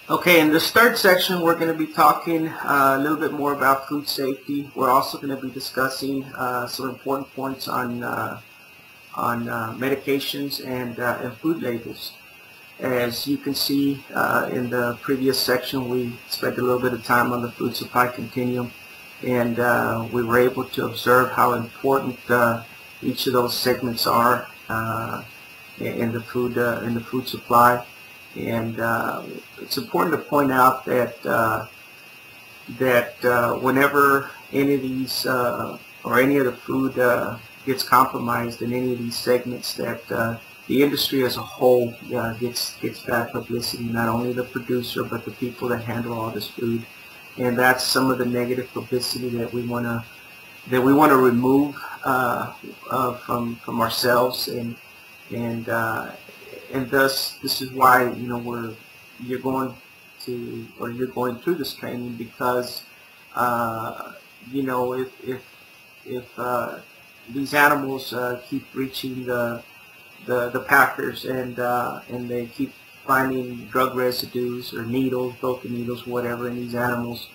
Okay, in this third section, we're going to be talking a little bit more about food safety. We're also going to be discussing some important points on medications and food labels. As you can see in the previous section, we spent a little bit of time on the food supply continuum, and we were able to observe how important each of those segments are in the food supply. And it's important to point out that whenever any of these or any of the food gets compromised in any of these segments, that the industry as a whole gets bad publicity. Not only the producer, but the people that handle all this food. And that's some of the negative publicity that we want to remove from ourselves, and thus this is why you're going through this training, because if these animals keep reaching the packers and they keep finding drug residues or needles, broken needles, whatever in these animals,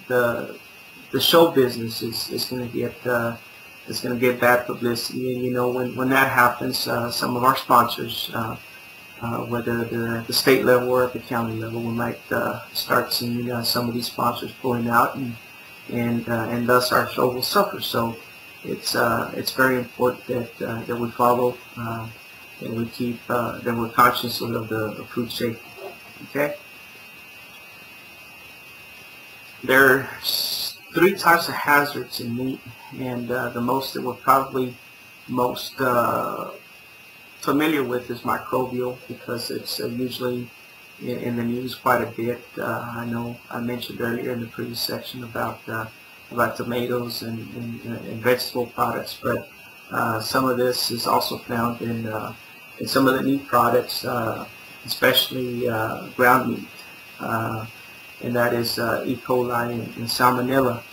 the show business is going to get bad publicity. And when that happens, some of our sponsors, whether they're at the state level or at the county level, we might start seeing some of these sponsors pulling out, and thus our show will suffer. So it's very important that we follow, and we keep that we're conscious of the food safety. Okay. There's 3 types of hazards in meat, and the most that we're probably most familiar with is microbial, because it's usually in the news quite a bit. I know I mentioned earlier in the previous section about tomatoes and vegetable products, but some of this is also found in some of the meat products, especially ground meat, and that is E. coli and salmonella.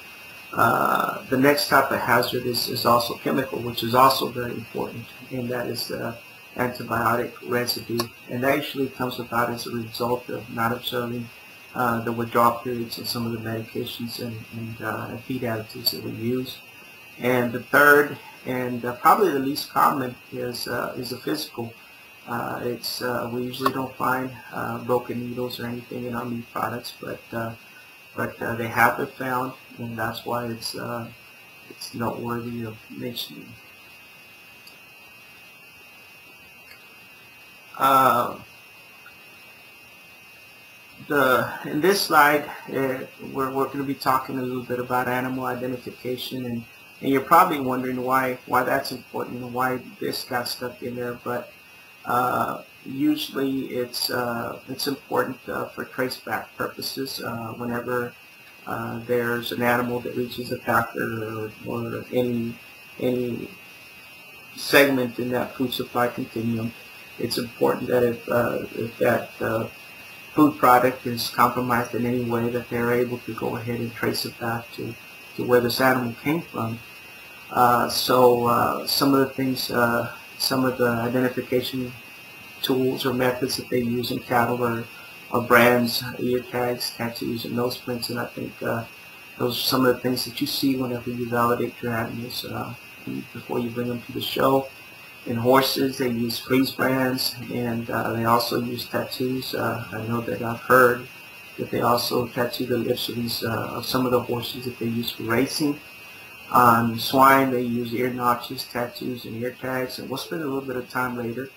The next type of hazard is also chemical, which is also very important, and that is antibiotic residue, and that usually comes about as a result of not observing the withdrawal periods in some of the medications and feed additives that we use. And the third, and probably the least common, is the physical. We usually don't find broken needles or anything in our meat products, but they have been found, and that's why it's noteworthy of mentioning. In this slide, we're going to be talking a little bit about animal identification, and you're probably wondering why that's important and why this got stuck in there. But usually it's important for traceback purposes. Whenever there's an animal that reaches a packer or any segment in that food supply continuum, it's important that if that food product is compromised in any way, that they're able to go ahead and trace it back to where this animal came from. So some of the things, some of the identification tools or methods that they use in cattle are brands, ear tags, tattoos, and nose prints, and I think those are some of the things that you see whenever you validate your animals before you bring them to the show. In horses, they use freeze brands, and they also use tattoos. I know that I've heard that they also tattoo the lips of some of the horses that they use for racing. On swine, they use ear notches, tattoos, and ear tags, and we'll spend a little bit of time later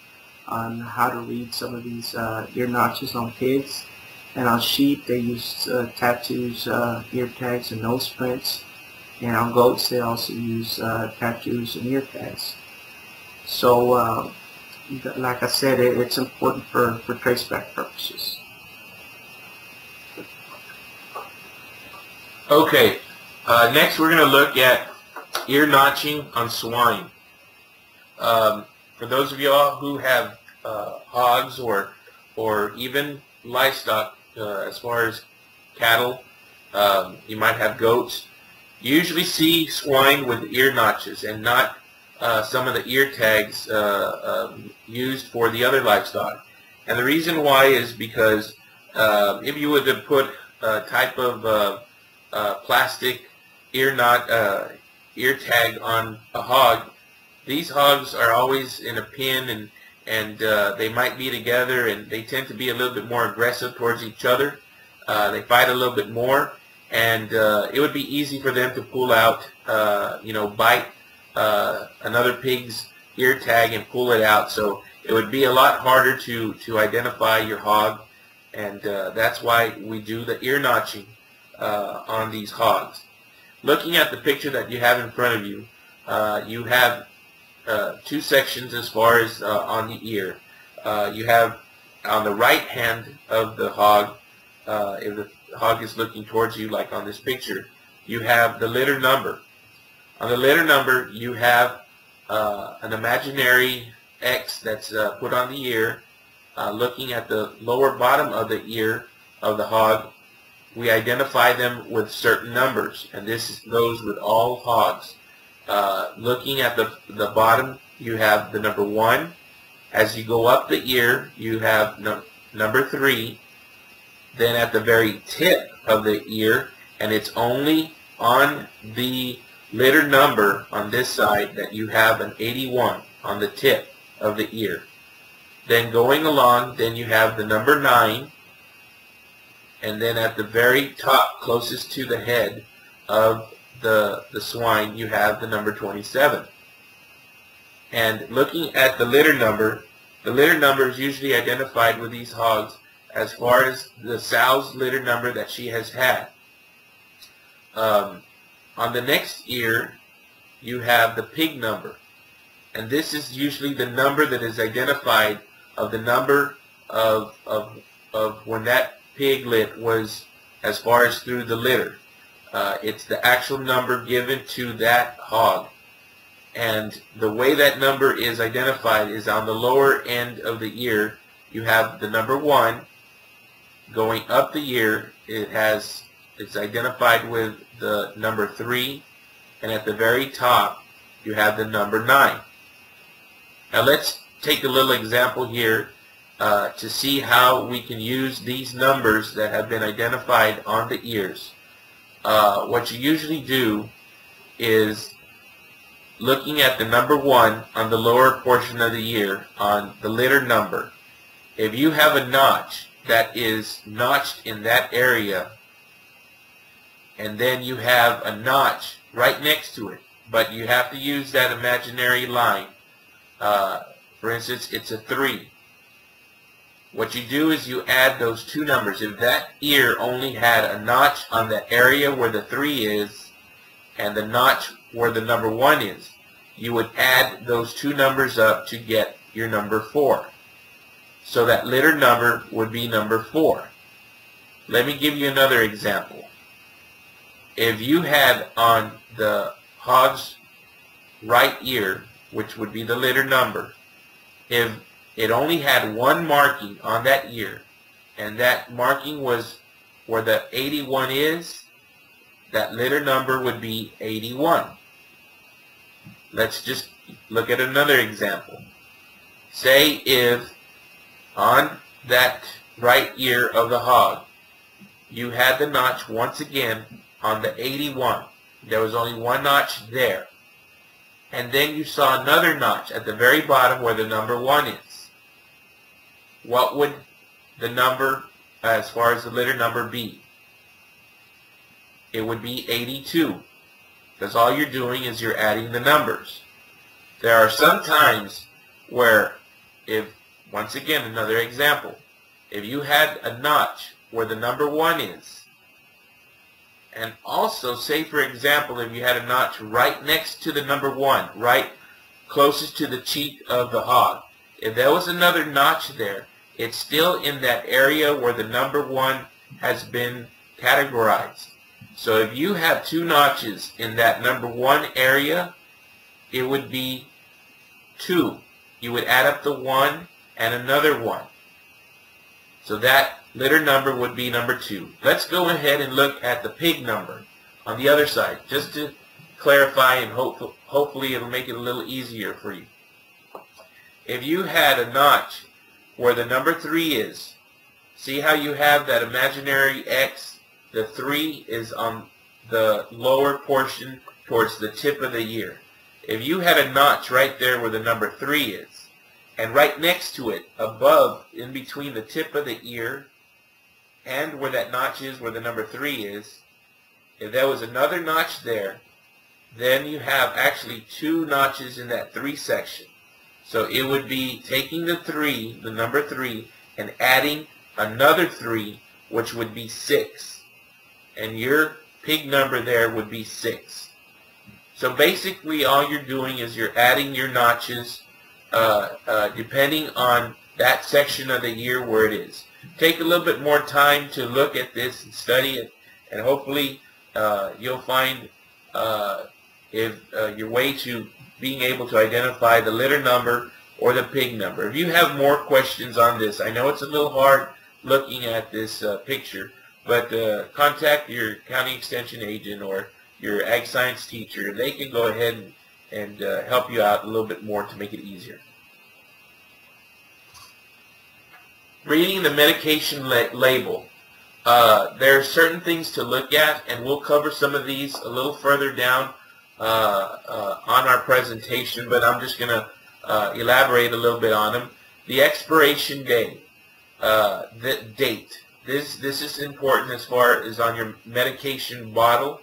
on how to read some of these ear notches on pigs. And on sheep, they use tattoos, ear tags, and nose prints. And on goats, they also use tattoos and ear tags. So, like I said, it's important for traceback purposes. Okay, next we're going to look at ear notching on swine. For those of y'all who have hogs or even livestock, as far as cattle, you might have goats. You usually see swine with ear notches and not some of the ear tags used for the other livestock. And the reason why is because if you were to put a type of plastic ear tag on a hog, these hogs are always in a pin, and they might be together, and they tend to be a little bit more aggressive towards each other. They fight a little bit more, and it would be easy for them to pull out, bite another pig's ear tag and pull it out. So it would be a lot harder to identify your hog, and that's why we do the ear notching on these hogs. Looking at the picture that you have in front of you, you have two sections as far as on the ear. You have on the right hand of the hog, if the hog is looking towards you like on this picture, you have the litter number. On the litter number you have an imaginary X that's put on the ear. Looking at the lower bottom of the ear of the hog, we identify them with certain numbers, and this goes with all hogs. Looking at the bottom, you have the number 1. As you go up the ear, you have number 3. Then at the very tip of the ear, and it's only on the litter number on this side that you have an 81 on the tip of the ear. Then going along, then you have the number 9, and then at the very top, closest to the head of the swine, you have the number 27. And looking at the litter number is usually identified with these hogs as far as the sow's litter number that she has had. On the next ear, you have the pig number, and this is usually the number that is identified of the number of when that piglet was as far as through the litter. It's the actual number given to that hog, and the way that number is identified is on the lower end of the ear. You have the number 1. Going up the ear, it's identified with the number 3, and at the very top you have the number 9. Now let's take a little example here to see how we can use these numbers that have been identified on the ears. What you usually do is, looking at the number 1 on the lower portion of the ear on the litter number, if you have a notch that is notched in that area, and then you have a notch right next to it, but you have to use that imaginary line. For instance, it's a 3. What you do is you add those two numbers. If that ear only had a notch on the area where the 3 is and the notch where the number 1 is, you would add those two numbers up to get your number 4. So that litter number would be number 4. Let me give you another example. If you had on the hog's right ear, which would be the litter number, if it only had one marking on that ear, and that marking was where the 81 is, that litter number would be 81. Let's just look at another example. Say if on that right ear of the hog you had the notch once again on the 81. There was only one notch there. And then you saw another notch at the very bottom where the number 1 is. What would the number, as far as the litter number, be? It would be 82, because all you're doing is you're adding the numbers. There are some times where, if, once again, another example, if you had a notch where the number 1 is, and also, say for example, if you had a notch right next to the number 1, right closest to the cheek of the hog, if there was another notch there, it's still in that area where the number 1 has been categorized. So if you have two notches in that number 1 area, it would be 2. You would add up the 1 and another 1. So that litter number would be number 2. Let's go ahead and look at the pig number on the other side, just to clarify, and hopefully it'll make it a little easier for you. If you had a notch where the number 3 is. See how you have that imaginary X? The 3 is on the lower portion towards the tip of the ear. If you had a notch right there where the number 3 is, and right next to it, above, in between the tip of the ear and where that notch is, where the number 3 is, if there was another notch there, then you have actually 2 notches in that 3 section. So it would be taking the 3, the number 3, and adding another 3, which would be 6. And your pig number there would be 6. So basically all you're doing is you're adding your notches depending on that section of the ear where it is. Take a little bit more time to look at this and study it, and hopefully you'll find your way to being able to identify the litter number or the pig number. If you have more questions on this, I know it's a little hard looking at this picture, but contact your county extension agent or your ag science teacher. They can go ahead and help you out a little bit more to make it easier. Reading the medication label. There are certain things to look at, and we'll cover some of these a little further down on our presentation, but I'm just going to elaborate a little bit on them. The expiration date. The date. This is important as far as on your medication bottle.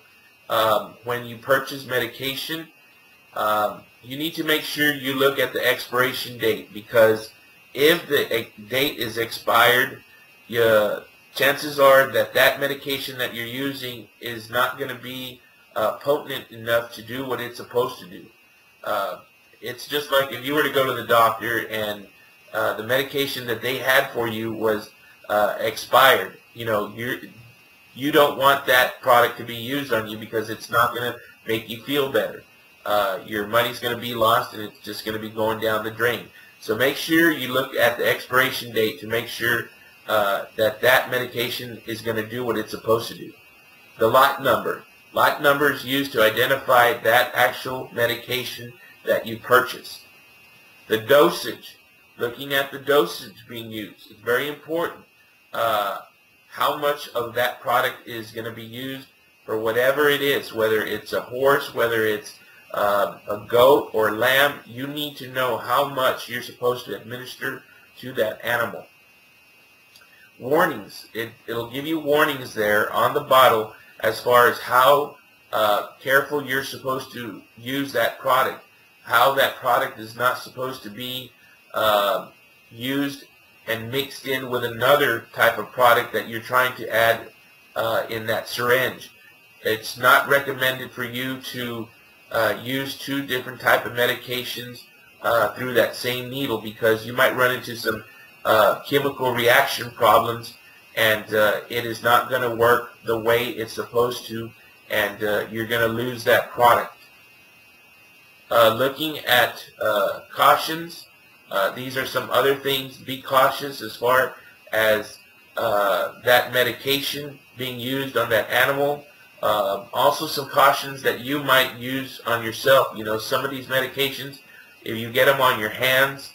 When you purchase medication, you need to make sure you look at the expiration date, because if the date is expired, chances are that that medication that you're using is not going to be potent enough to do what it's supposed to do. It's just like if you were to go to the doctor and the medication that they had for you was expired. You don't want that product to be used on you, because it's not going to make you feel better. Your money's going to be lost, and it's just going to be going down the drain. So make sure you look at the expiration date to make sure that medication is going to do what it's supposed to do. The lot number. Lot number is used to identify that actual medication that you purchased. The dosage. Looking at the dosage being used. It's very important. How much of that product is going to be used for whatever it is, whether it's a horse, whether it's a goat or lamb. You need to know how much you're supposed to administer to that animal. Warnings. It'll give you warnings there on the bottle as far as how careful you're supposed to use that product, how that product is not supposed to be used and mixed in with another type of product that you're trying to add in that syringe. It's not recommended for you to use 2 different type of medications through that same needle, because you might run into some chemical reaction problems, and it is not going to work the way it's supposed to, and you're going to lose that product. Looking at cautions, these are some other things. Be cautious as far as that medication being used on that animal. Also some cautions that you might use on yourself. Some of these medications, if you get them on your hands,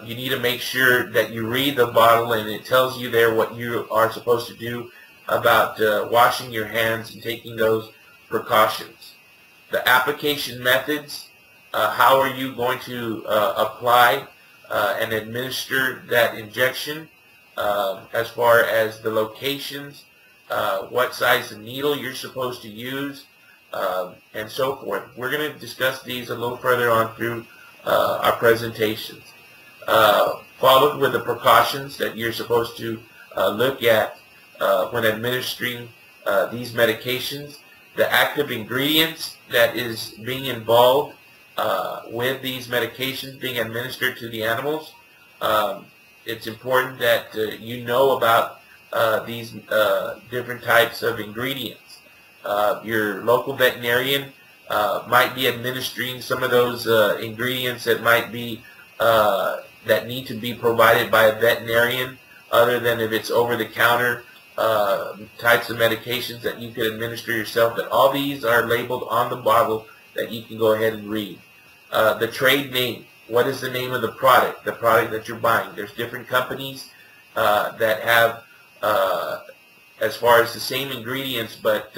you need to make sure that you read the bottle, and it tells you there what you are supposed to do about washing your hands and taking those precautions. The application methods, how are you going to apply and administer that injection, as far as the locations, what size of needle you're supposed to use, and so forth. We're going to discuss these a little further on through our presentations. Followed with the precautions that you're supposed to look at when administering these medications, the active ingredients that is being involved with these medications being administered to the animals. It's important that you know about these different types of ingredients. Your local veterinarian might be administering some of those ingredients that might be that need to be provided by a veterinarian, other than if it's over-the-counter types of medications that you could administer yourself. But all these are labeled on the bottle that you can go ahead and read. The trade name. what is the name of the product that you're buying. There's different companies that have as far as the same ingredients, but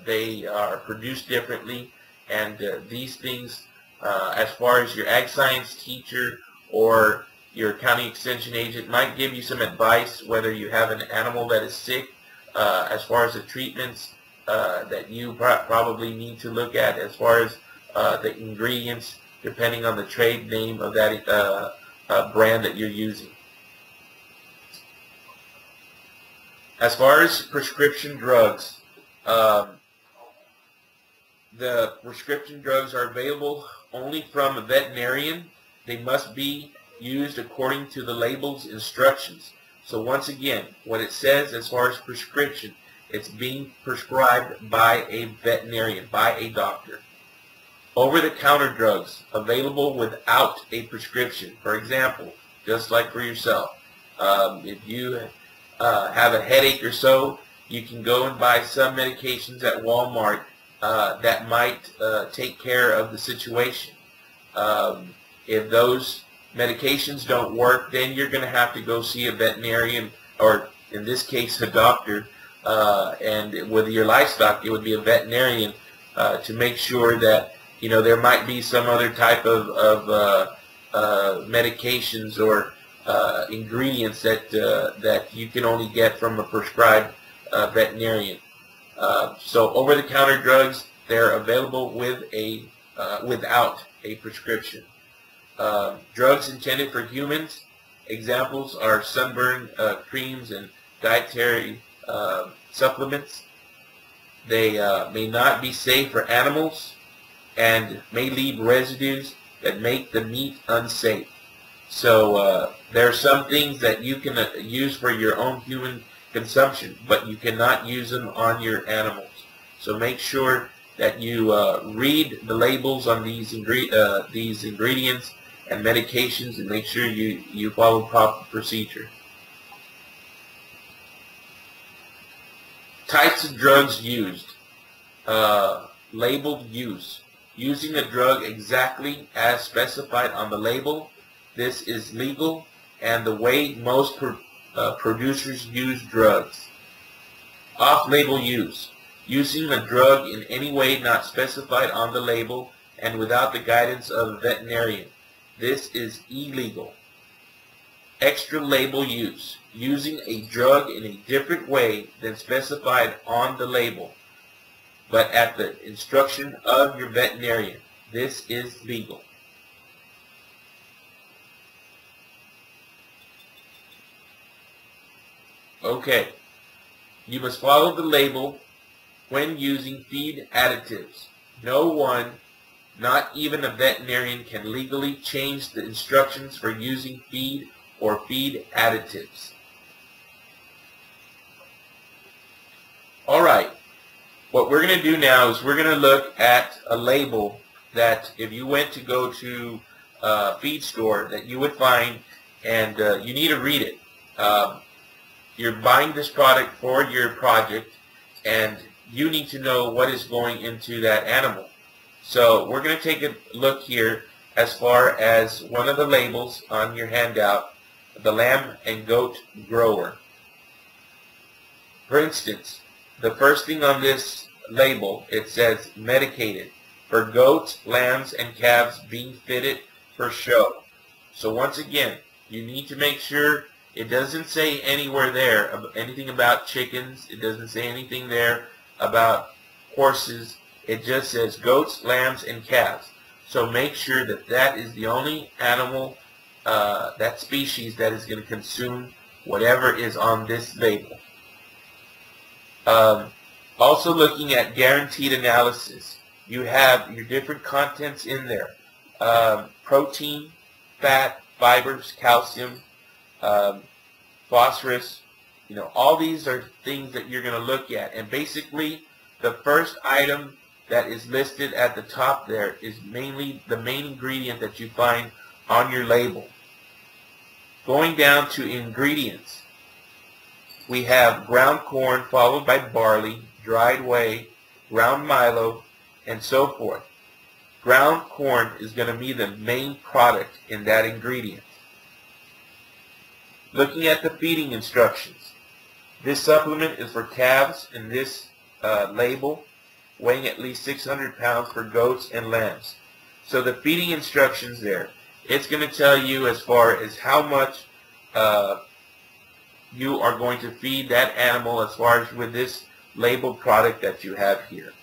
they are produced differently. And these things, as far as your ag science teacher or your county extension agent might give you some advice whether you have an animal that is sick, as far as the treatments that you probably need to look at, as far as the ingredients, depending on the trade name of that brand that you're using. As far as prescription drugs, the prescription drugs are available only from a veterinarian. They must be used according to the label's instructions. So once again, what it says as far as prescription, it's being prescribed by a veterinarian, by a doctor. Over-the-counter drugs available without a prescription. For example, just like for yourself, if you have a headache or so, you can go and buy some medications at Walmart that might take care of the situation. If those medications don't work, then you're going to have to go see a veterinarian, or in this case a doctor, and with your livestock it would be a veterinarian, to make sure that there might be some other type of medications or ingredients that you can only get from a prescribed veterinarian. So over-the-counter drugs, they're available with without a prescription. Drugs intended for humans, examples are sunburn creams and dietary supplements. They may not be safe for animals and may leave residues that make the meat unsafe. So there are some things that you can use for your own human consumption, but you cannot use them on your animals. So make sure that you read the labels on these ingredients and medications, and make sure you follow proper procedure. Types of drugs used. Labeled use. Using a drug exactly as specified on the label. This is legal and the way most producers use drugs. Off-label use. Using a drug in any way not specified on the label and without the guidance of a veterinarian. This is illegal. Extra label use. Using a drug in a different way than specified on the label, but at the instruction of your veterinarian. This is legal. Okay. You must follow the label when using feed additives. No one, not even a veterinarian, can legally change the instructions for using feed or feed additives. Alright, what we're going to do now is we're going to look at a label that if you went to go to a feed store that you would find, and you need to read it. You're buying this product for your project, and you need to know what is going into that animal. So we're going to take a look here as far as one of the labels on your handout, the lamb and goat grower. For instance, the first thing on this label, it says medicated for goats, lambs, and calves being fitted for show. So once again, you need to make sure it doesn't say anywhere there anything about chickens. It doesn't say anything there about horses. It just says goats, lambs, and calves. So make sure that that is the only animal, that species, that is going to consume whatever is on this label. Also looking at guaranteed analysis, you have your different contents in there. Protein, fat, fibers, calcium, phosphorus, all these are things that you're going to look at. And basically, the first item that is listed at the top there is mainly the main ingredient that you find on your label. Going down to ingredients, we have ground corn followed by barley, dried whey, ground milo, and so forth. ground corn is going to be the main product in that ingredient. Looking at the feeding instructions, this supplement is for calves in this label, weighing at least 600 pounds for goats and lambs. So the feeding instructions there, it's going to tell you as far as how much you are going to feed that animal as far as with this labeled product that you have here.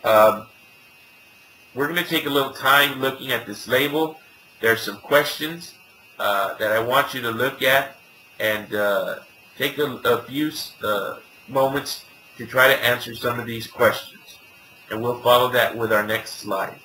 We're going to take a little time looking at this label. There's some questions that I want you to look at and take a few moments to try to answer some of these questions. And we'll follow that with our next slide.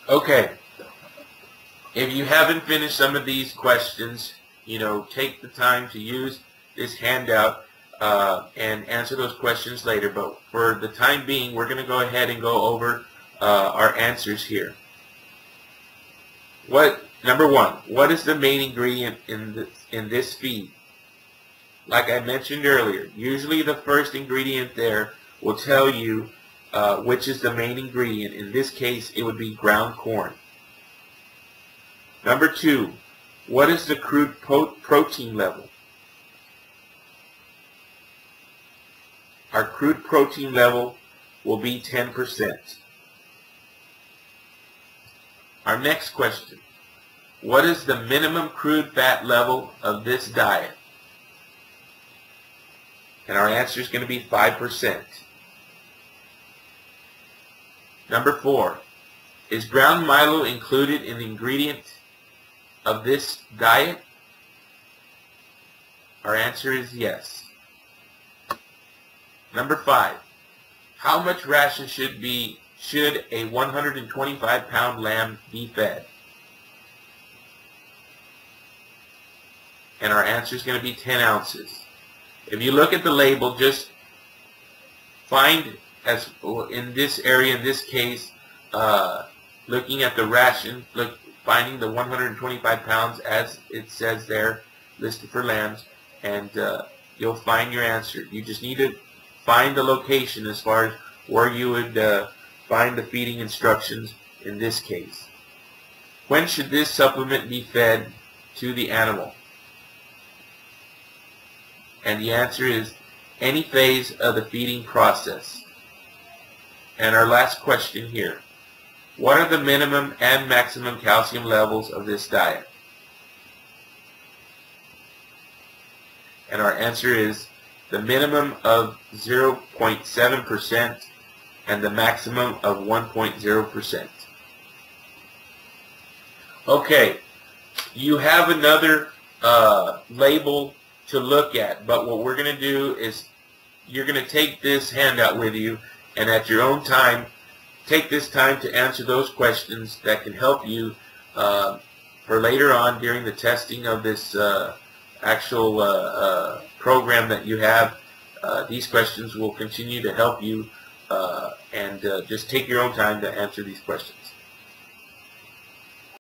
Okay, if you haven't finished some of these questions, take the time to use this handout and answer those questions later. But for the time being, we're going to go ahead and go over our answers here. Number one, what is the main ingredient in this feed? Like I mentioned earlier, usually the first ingredient there will tell you which is the main ingredient. In this case, it would be ground corn. Number two, what is the crude protein level? Our crude protein level will be 10%. Our next question, what is the minimum crude fat level of this diet? And our answer is going to be 5%. Number four, is ground milo included in the ingredient of this diet? Our answer is yes. Number five, how much ration should a 125-pound lamb be fed? And our answer is going to be 10 ounces. If you look at the label, just find, as in this area, in this case, looking at the ration, finding the 125 pounds as it says there, listed for lambs, and you'll find your answer. You just need to find the location as far as where you would find the feeding instructions in this case. When should this supplement be fed to the animal? And the answer is any phase of the feeding process. And our last question here, what are the minimum and maximum calcium levels of this diet? And our answer is the minimum of 0.7% and the maximum of 1.0%. Okay, you have another label to look at, but what we're going to do is you're going to take this handout with you, and at your own time, take this time to answer those questions that can help you for later on during the testing of this actual program that you have. These questions will continue to help you, and just take your own time to answer these questions.